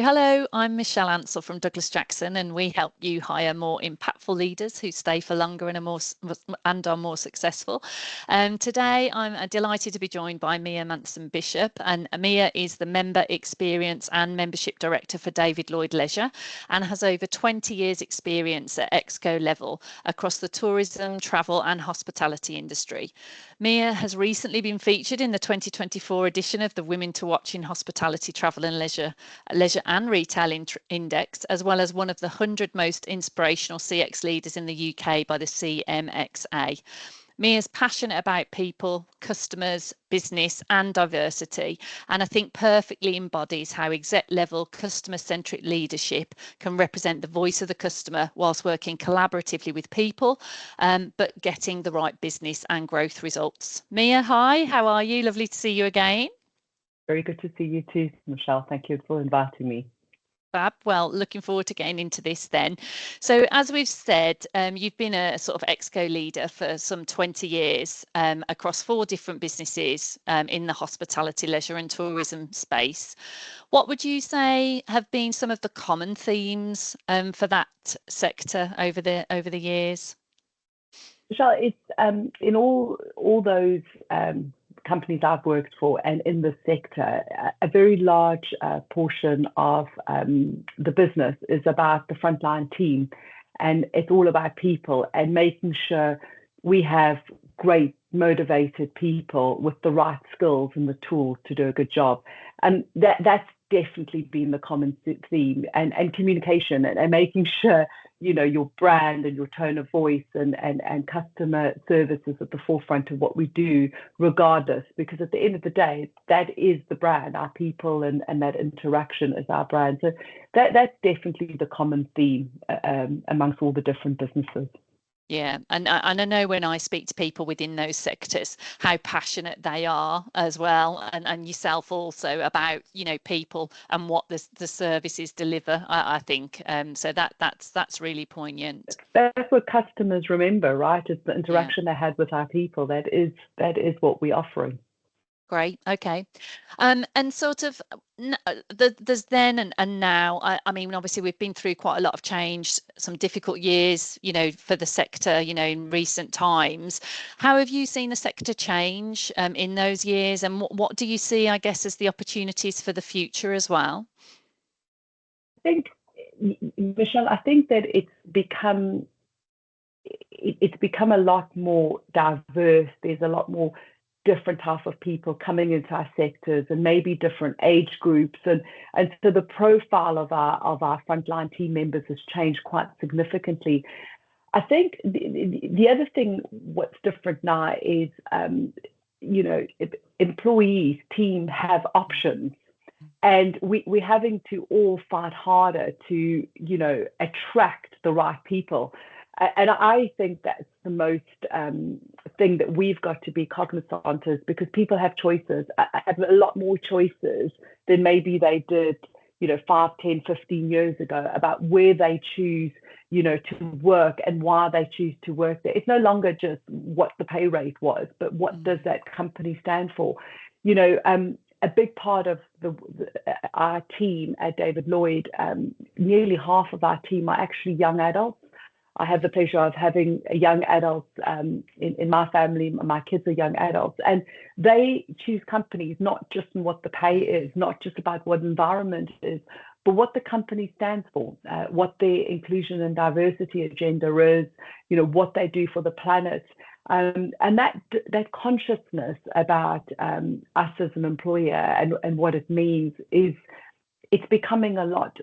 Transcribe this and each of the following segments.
Hello, I'm Michelle Ansell from Douglas Jackson, and we help you hire more impactful leaders who stay for longer and are more successful. Today, I'm delighted to be joined by Mia Manson Bishop, and Mia is the Member Experience and Membership Director for David Lloyd Leisure, and has over 20 years' experience at Exco level across the tourism, travel, and hospitality industry. Mia has recently been featured in the 2024 edition of the Women to Watch in Hospitality, Travel and Leisure and Retail Index, as well as one of the 100 most inspirational CX leaders in the UK by the CMXA. Mia's passionate about people, customers, business, and diversity, and I think perfectly embodies how exec level customer centric leadership can represent the voice of the customer whilst working collaboratively with people, but getting the right business and growth results. Mia, hi, how are you? Lovely to see you again. Very good to see you too, Michelle. Thank you for inviting me. Fab. Well, looking forward to getting into this then. So as we've said, you've been a sort of Exco leader for some 20 years across 4 different businesses in the hospitality, leisure and tourism space. What would you say have been some of the common themes for that sector over the years? Michelle, it's in all those companies I've worked for and in the sector, a very large portion of the business is about the frontline team, and it's all about people and making sure we have great motivated people with the right skills and the tools to do a good job. And that's definitely been the common theme, and communication and making sure your brand and your tone of voice and customer service is at the forefront of what we do, regardless, because at the end of the day, that is the brand. Our people and that interaction is our brand. So that's definitely the common theme amongst all the different businesses. Yeah, and I know when I speak to people within those sectors, how passionate they are as well, and yourself also about people and what the services deliver. I think so that's really poignant. That's what customers remember, right? It's the interaction they had with our people. That is what we're offering. Great. Okay. And sort of there's then and now. I mean, obviously we've been through quite a lot of change, some difficult years, for the sector, in recent times. How have you seen the sector change in those years, and what do you see, I guess, as the opportunities for the future as well? I think, Michelle, that it's become a lot more diverse. There's a lot more different type of people coming into our sectors, and maybe different age groups, and so the profile of our frontline team members has changed quite significantly. I think the other thing what's different now is employees, team have options, and we're having to all fight harder to attract the right people. And I think that's the most thing that we've got to be cognizant of, because people have choices, have a lot more choices than maybe they did, 5, 10, 15 years ago, about where they choose, to work and why they choose to work there. It's no longer just what the pay rate was, but what does that company stand for? A big part of our team at David Lloyd, nearly half of our team are actually young adults. I have the pleasure of having young adults in my family. My kids are young adults, and they choose companies not just in what the pay is, not just about what environment is, but what the company stands for, what their inclusion and diversity agenda is, what they do for the planet. And that consciousness about us as an employer and what it means it's becoming a lot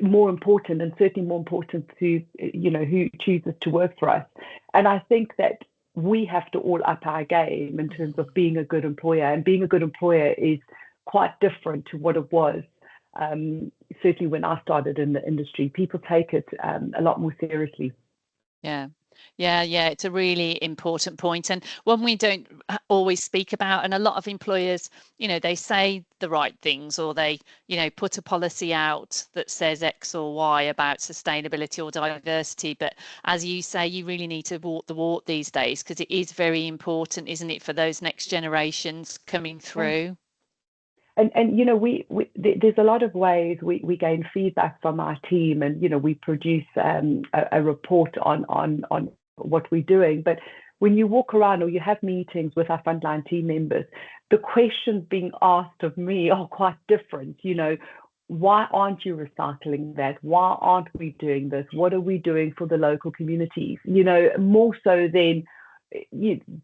more important, and certainly more important to who chooses to work for us. And I think that we have to all up our game in terms of being a good employer, and being a good employer is quite different to what it was. Certainly when I started in the industry, people take it a lot more seriously. Yeah, it's a really important point, and one we don't always speak about. And a lot of employers, they say the right things, or they, put a policy out that says X or Y about sustainability or diversity. But as you say, you really need to walk the walk these days, because it is very important, isn't it, for those next generations coming through? And there's a lot of ways we gain feedback from our team, and we produce a report on what we're doing. But when you walk around or you have meetings with our frontline team members, the questions being asked of me are quite different. Why aren't you recycling that? Why aren't we doing this? What are we doing for the local communities? More so than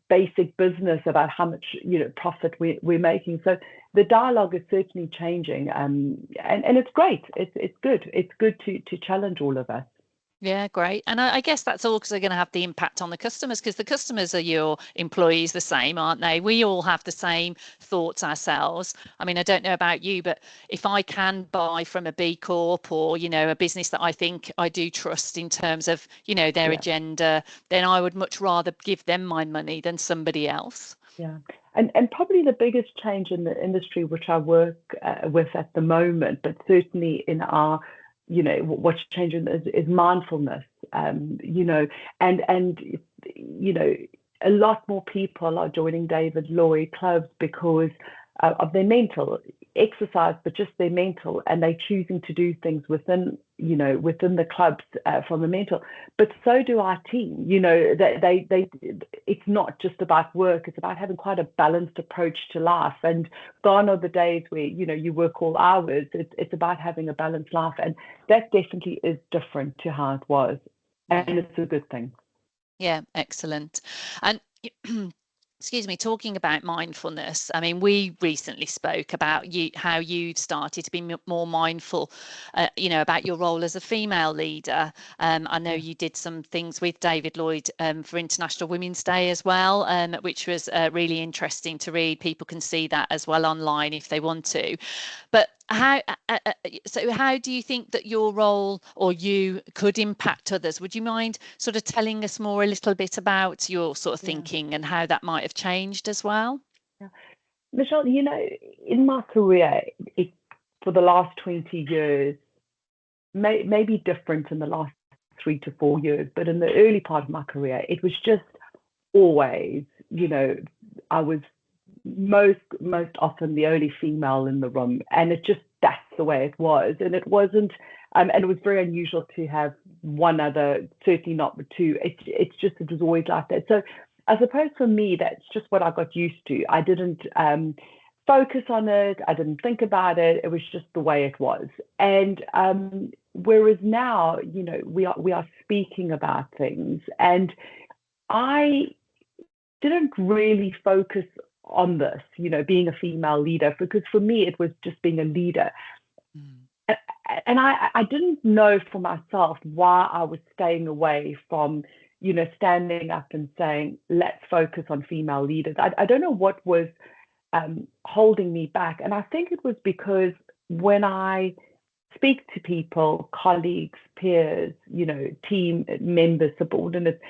basic business about how much profit we're making. So the dialogue is certainly changing, and it's great. It's good. It's good to challenge all of us. Yeah, great. And I guess that's all because they're going to have the impact on the customers, because the customers are your employees the same, aren't they? We all have the same thoughts ourselves. I mean, I don't know about you, but if I can buy from a B Corp or, a business that I think I do trust in terms of, their agenda, then I would much rather give them my money than somebody else. Yeah. And probably the biggest change in the industry, which I work with at the moment, but certainly in our what's changing is mindfulness, and a lot more people are joining David Lloyd clubs because of their mental exercise, but just their mental, and they're choosing to do things within the clubs from a mental. But so do our team. It's not just about work; it's about having quite a balanced approach to life. And gone are the days where you work all hours. It's about having a balanced life, and that definitely is different to how it was, and it's a good thing. Yeah, excellent. And excuse me, talking about mindfulness, I mean, we recently spoke about how you started to be more mindful, about your role as a female leader. I know you did some things with David Lloyd for International Women's Day as well, which was really interesting to read. People can see that as well online if they want to. But how do you think that your role or you could impact others? Would you mind sort of telling us more a little bit about your sort of thinking and how that might have changed as well? Yeah. Michelle, in my career, for the last 20 years, may be different in the last 3 to 4 years, but in the early part of my career, it was just always, I was most often the only female in the room, and that's the way it was. And it wasn't, and it was very unusual to have one other, certainly not the two. It was always like that. So I suppose for me, that's just what I got used to. I didn't focus on it. I didn't think about it. It was just the way it was. And whereas now, we are speaking about things, and I didn't really focus on this, being a female leader, because for me, it was just being a leader. And I didn't know for myself why I was staying away from, standing up and saying, let's focus on female leaders. I don't know what was holding me back. And I think it was because when I speak to people, colleagues, peers, team members, subordinates,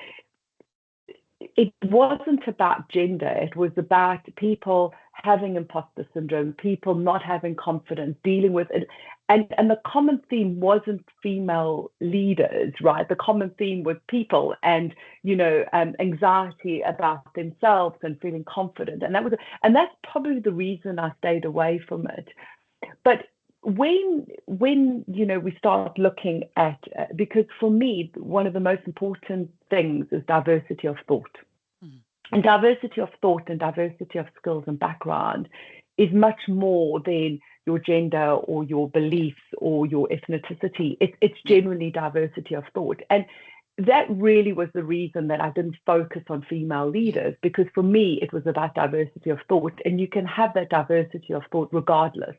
it wasn't about gender. It was about people having imposter syndrome, people not having confidence, dealing with it. And the common theme wasn't female leaders, right? The common theme was people and, anxiety about themselves and feeling confident. And that's probably the reason I stayed away from it. But when we start looking at, because for me, one of the most important things is diversity of thought. And diversity of thought and diversity of skills and background is much more than your gender or your beliefs or your ethnicity. It's generally diversity of thought. And that really was the reason that I didn't focus on female leaders, because for me, it was about diversity of thought, and you can have that diversity of thought regardless.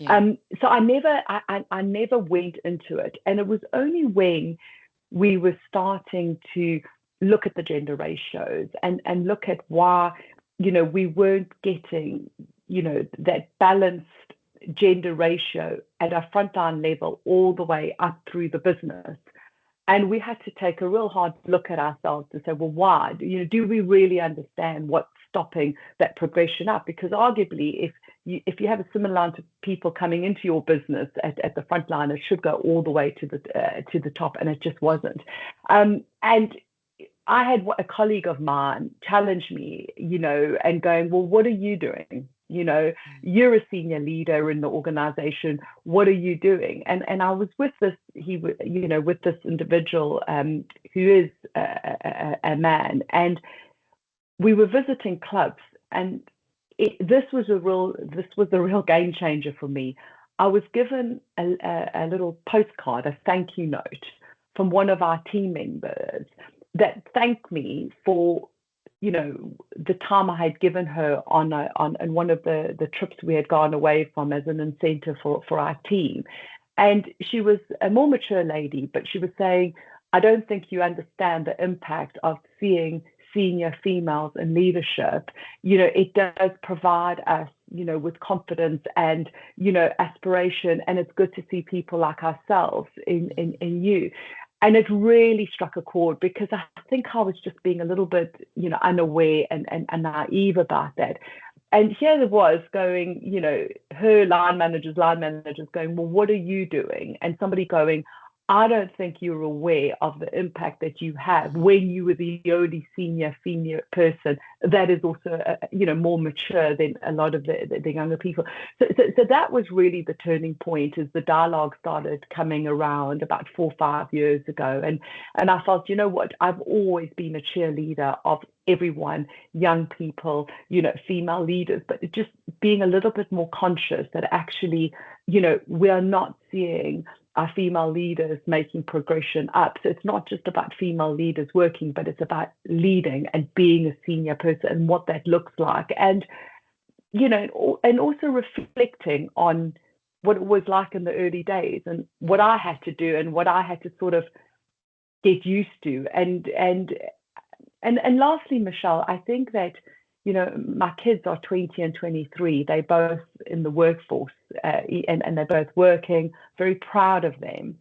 So I never went into it. And it was only when we were starting to look at the gender ratios and look at why, we weren't getting, that balanced gender ratio at a frontline level all the way up through the business. And we had to take a real hard look at ourselves to say, well, why? Do we really understand what's stopping that progression up? Because arguably, if you have a similar amount of people coming into your business at the front line, it should go all the way to the top, and it just wasn't. And I had a colleague of mine challenge me, and going, well, what are you doing? you're a senior leader in the organization. What are you doing? And I was with this, with this individual who is a man, and we were visiting clubs, and this was a real game changer for me. I was given a little postcard, a thank you note from one of our team members that thanked me for, the time I had given her on one of the trips we had gone away from as an incentive for our team. And she was a more mature lady, but she was saying, I don't think you understand the impact of seeing senior females in leadership. It does provide us, with confidence and, aspiration. And it's good to see people like ourselves in you. And it really struck a chord, because I think I was just being a little bit, unaware and naive about that. And here it was going, her line managers going, well, what are you doing? And somebody going, I don't think you're aware of the impact that you have when you were the only senior person that is also, more mature than a lot of the younger people. So that was really the turning point, as the dialogue started coming around about 4 or 5 years ago. And I felt, what, I've always been a cheerleader of everyone, young people, female leaders, but just being a little bit more conscious that actually, we are not seeing our female leaders making progression up. So it's not just about female leaders working, but it's about leading and being a senior person and what that looks like. And, and also reflecting on what it was like in the early days and what I had to do and what I had to sort of get used to. And lastly, Michelle, I think that, my kids are 20 and 23. They're both in the workforce and they're both working, very proud of them.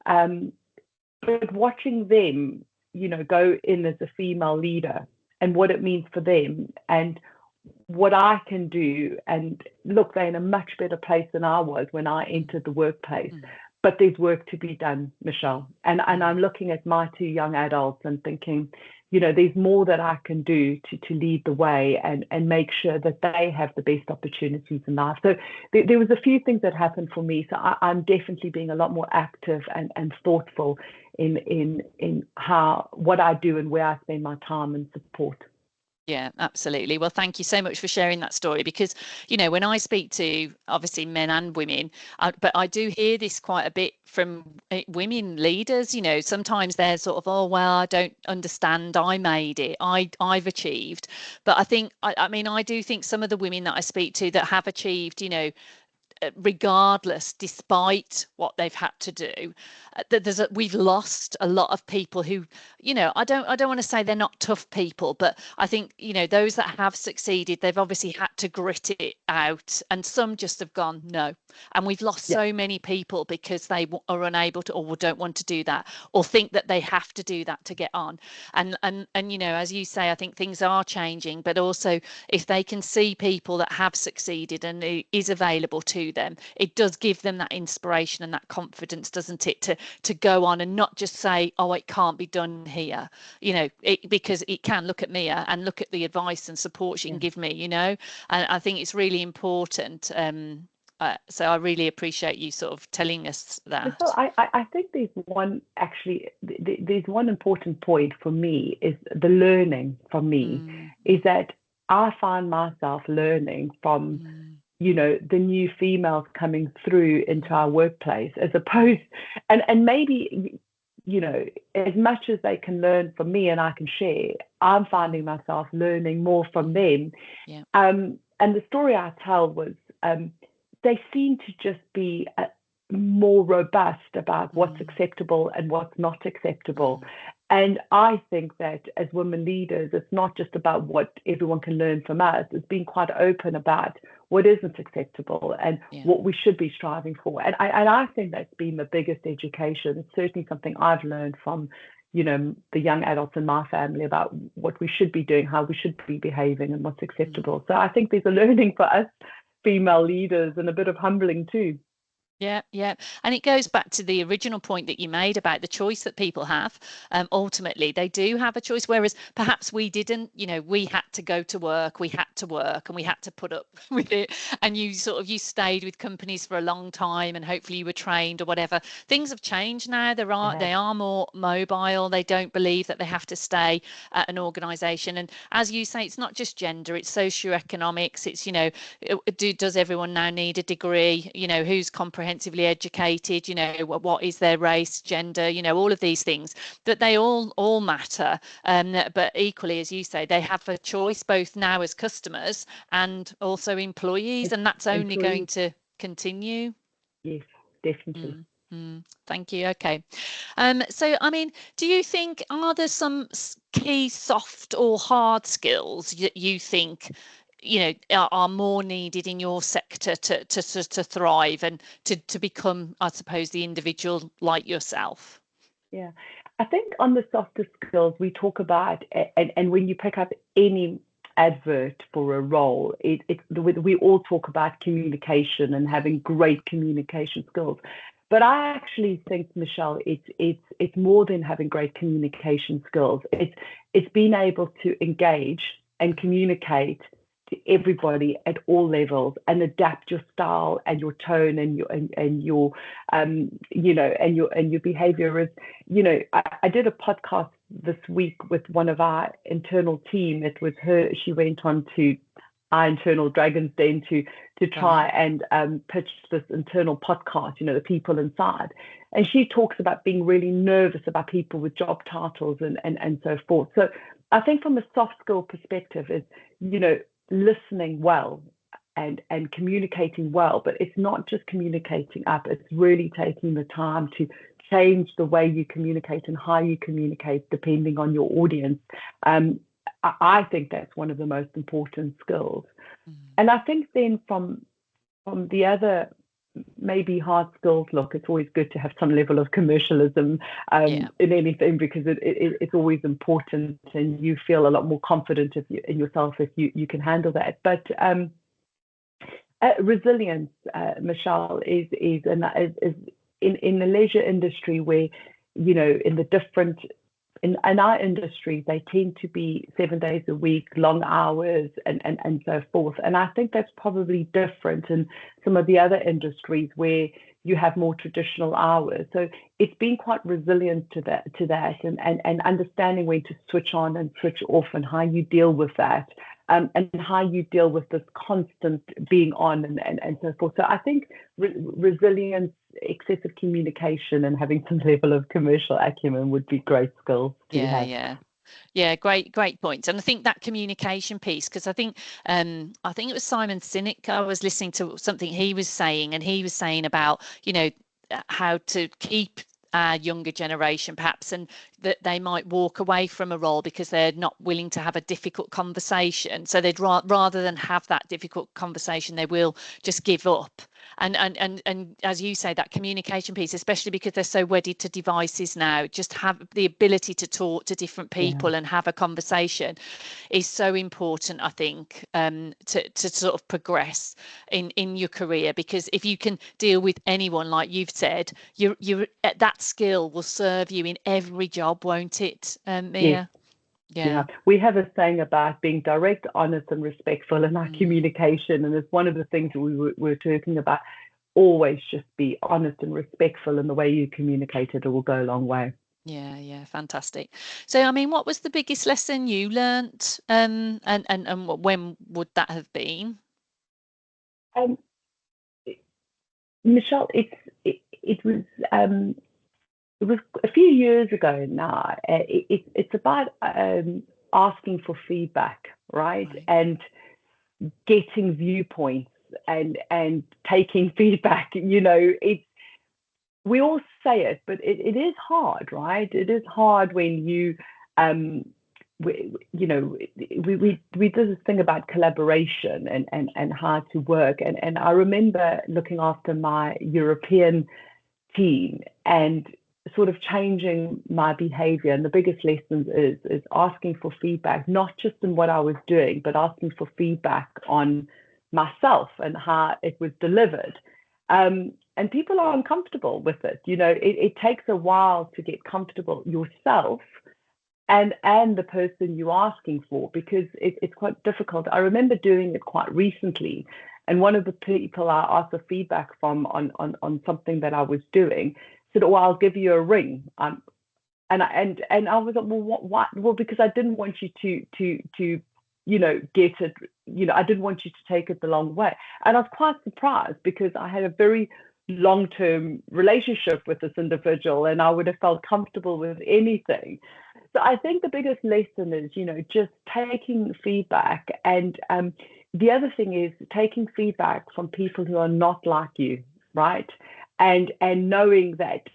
But watching them, go in as a female leader and what it means for them and what I can do. And look, they're in a much better place than I was when I entered the workplace. But there's work to be done, Michelle. And I'm looking at my 2 young adults and thinking, there's more that I can do to lead the way and make sure that they have the best opportunities in life. So there was a few things that happened for me. So I'm definitely being a lot more active and thoughtful in what I do and where I spend my time and support. Yeah, absolutely. Well, thank you so much for sharing that story, because, when I speak to obviously men and women, but I do hear this quite a bit from women leaders, sometimes they're sort of, oh, well, I don't understand. I made it. I've achieved. But I think, I do think some of the women that I speak to that have achieved, regardless, despite what they've had to do, we've lost a lot of people who, I don't want to say they're not tough people, but I think, those that have succeeded, they've obviously had to grit it out, and some just have gone no. And we've lost so many people because they are unable to, or don't want to do that, or think that they have to do that to get on. And as you say, I think things are changing, but also if they can see people that have succeeded and it is available to them, it does give them that inspiration and that confidence, doesn't it, to go on and not just say, oh, it can't be done here, because it can. Look at Mia and look at the advice and support she can give me, and I think it's really important. So I really appreciate you sort of telling us that. So I think there's one important point for me, is the learning for me, is that I find myself learning from the new females coming through into our workplace, as opposed, and maybe, as much as they can learn from me and I can share, I'm finding myself learning more from them. And the story I tell was, they seem to just be more robust about what's acceptable and what's not acceptable. And I think that as women leaders, it's not just about what everyone can learn from us. It's being quite open about what isn't acceptable and what we should be striving for. And I think that's been the biggest education. It's certainly something I've learned from, the young adults in my family, about what we should be doing, how we should be behaving, and what's acceptable. So I think there's a learning for us female leaders, and a bit of humbling too. Yeah, yeah. And it goes back to the original point that you made about the choice that people have. Ultimately, they do have a choice, whereas perhaps we didn't. We had to go to work, we had to work, and we had to put up with it. And you stayed with companies for a long time, and hopefully you were trained or whatever. Things have changed now. They are more mobile. They don't believe that they have to stay at an organisation. And as you say, it's not just gender; it's socioeconomics. It's does everyone now need a degree? Who's comprehensively educated? What is their race, gender? All of these things, that they all matter. But equally, as you say, they have a choice both now as customers and also employees, and that's only going to continue. Yes, definitely. Thank you. Okay. So, I mean, do you think, are there some key soft or hard skills that you think, are more needed in your sector to thrive and to become, I suppose, the individual like yourself? Yeah, I think on the softer skills we talk about, and when you pick up any advert for a role, we all talk about communication and having great communication skills. But I actually think, Michelle, it's more than having great communication skills. It's being able to engage and communicate to everybody at all levels and adapt your style and your tone and your and your behavior. Is I did a podcast this week with one of our internal team. It was her. She went on to our internal Dragon's Den to try and pitch this internal podcast, the people inside. And she talks about being really nervous about people with job titles and so forth. So I think from a soft skill perspective is, listening well and communicating well, but it's not just communicating up, it's really taking the time to change the way you communicate and how you communicate depending on your audience. I think that's one of the most important skills. And I think then from the other maybe hard skills, look, it's always good to have some level of commercialism in anything, because it's always important and you feel a lot more confident in yourself if you can handle that. But resilience, Michelle, is in the leisure industry where, in the different in our industry, they tend to be 7 days a week, long hours, and so forth. And I think that's probably different in some of the other industries where you have more traditional hours. So it's been quite resilient to that, and understanding when to switch on and switch off and how you deal with that, and how you deal with this constant being on and so forth. So I think resilience, excessive communication, and having some level of commercial acumen would be great skills to have. Yeah, great points. And I think that communication piece, because I think it was Simon Sinek. I was listening to something he was saying, and he was saying about, how to keep our younger generation perhaps, and that they might walk away from a role because they're not willing to have a difficult conversation. So they'd rather than have that difficult conversation, they will just give up. And as you say, that communication piece, especially because they're so wedded to devices now, just have the ability to talk to different people and have a conversation is so important, I think, to sort of progress in your career. Because if you can deal with anyone, like you've said, you that skill will serve you in every job, won't it, Mia? Yeah, we have a saying about being direct, honest, and respectful in our communication, and it's one of the things that we were talking about. Always just be honest and respectful in the way you communicate it. It will go a long way. Yeah, fantastic. So, I mean, what was the biggest lesson you learnt, and when would that have been? Michelle, it was a few years ago now. It's about asking for feedback, right? And getting viewpoints and taking feedback. We all say it, but it is hard, right? It is hard when we did this thing about collaboration and how to work. And I remember looking after my European team and sort of changing my behavior. And the biggest lesson is asking for feedback, not just in what I was doing, but asking for feedback on myself and how it was delivered. and people are uncomfortable with it. It takes a while to get comfortable yourself and the person you're asking for, because it's quite difficult. I remember doing it quite recently, and one of the people I asked for feedback from on something that I was doing said, "Oh, I'll give you a ring." And I was like, "Well, what? Well, because I didn't want you to get it. I didn't want you to take it the long way." And I was quite surprised, because I had a very long-term relationship with this individual, and I would have felt comfortable with anything. So I think the biggest lesson is, just taking feedback. And the other thing is taking feedback from people who are not like you, right? And knowing that,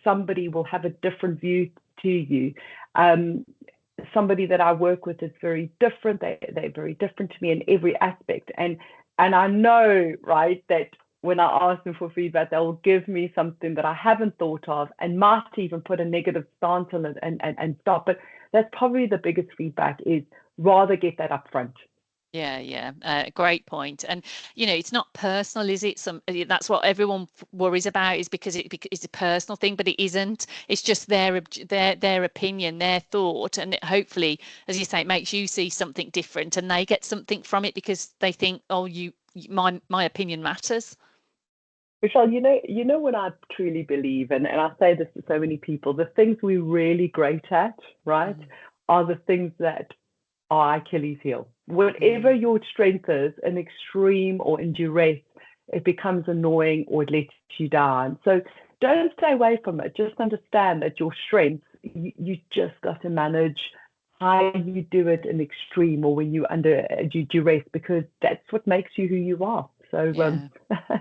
somebody will have a different view to you. Somebody that I work with is very different. They're very different to me in every aspect. And I know, right, that when I ask them for feedback, they'll give me something that I haven't thought of, and might even put a negative stance on it and stop. But that's probably the biggest feedback, is rather get that up front. Yeah. Great point. And it's not personal, is it? That's what everyone worries about, is because it's a personal thing, but it isn't. It's just their opinion, their thought, and hopefully, as you say, it makes you see something different, and they get something from it because they think, oh, my opinion matters. Michelle, when I truly believe, and I say this to so many people, the things we're really great at, right, are the things that are Achilles' heel. Whatever your strength is, in extreme or in duress, it becomes annoying or it lets you down. So don't stay away from it. Just understand that your strengths, you just got to manage how you do it in extreme, or when you're under duress, because that's what makes you who you are. So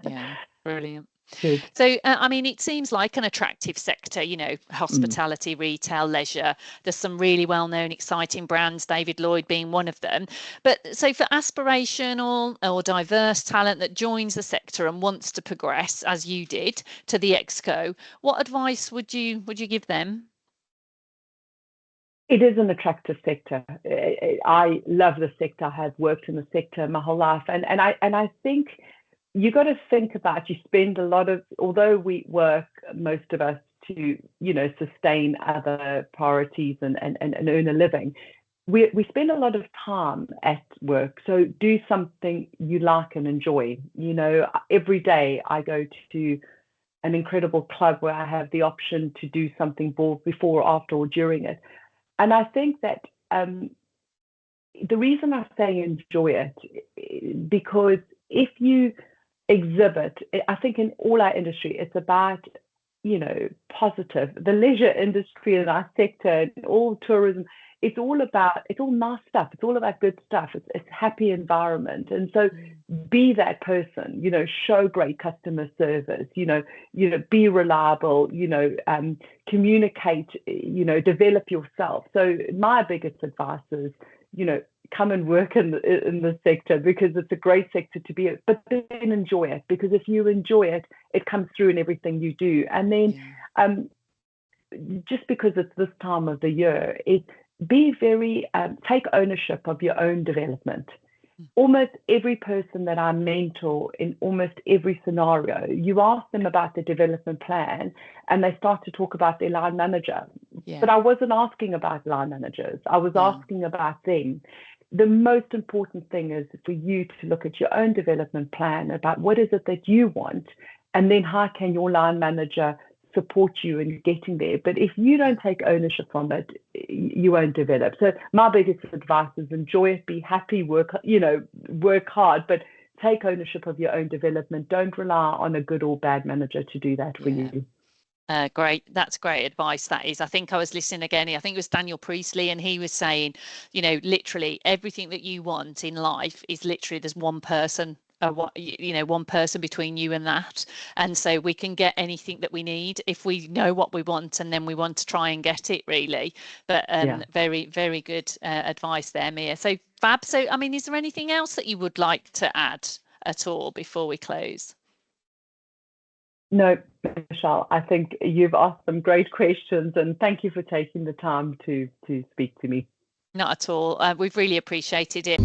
yeah, brilliant. Good. So, it seems like an attractive sector, hospitality, retail, leisure. There's some really well-known, exciting brands, David Lloyd being one of them. But so for aspirational or diverse talent that joins the sector and wants to progress, as you did, to the Exco, what advice would you give them? It is an attractive sector. I love the sector. I have worked in the sector my whole life, and I think you got to think about, you spend a lot of, although we work, most of us, to sustain other priorities and earn a living, we spend a lot of time at work. So do something you like and enjoy. Every day I go to an incredible club where I have the option to do something before, after, or during it. And I think that the reason I say enjoy it, because if you exhibit, I think in all our industry, it's about, positive. The leisure industry in our sector, all tourism, it's all nice stuff. It's all about good stuff. It's happy environment. And so be that person, show great customer service, be reliable, communicate, develop yourself. So my biggest advice is, come and work in the sector, because it's a great sector to be in, but then enjoy it, because if you enjoy it, it comes through in everything you do. And then just because it's this time of the year, be very, take ownership of your own development. Almost every person that I mentor, in almost every scenario, you ask them about the development plan and they start to talk about their line manager. But I wasn't asking about line managers. I was asking about them. The most important thing is for you to look at your own development plan, about what is it that you want, and then how can your line manager support you in getting there. But if you don't take ownership from it, you won't develop. So my biggest advice is enjoy it, be happy, work hard, but take ownership of your own development. Don't rely on a good or bad manager to do that for you. Great. That's great advice. That is. I think I was listening again. I think it was Daniel Priestley, and he was saying, literally everything that you want in life is literally, there's one person, one person between you and that. And so we can get anything that we need if we know what we want, and then we want to try and get it, really. But very, very good advice there, Mia. So fab. So, is there anything else that you would like to add at all before we close? No, Michelle, I think you've asked some great questions, and thank you for taking the time to speak to me. Not at all. We've really appreciated it.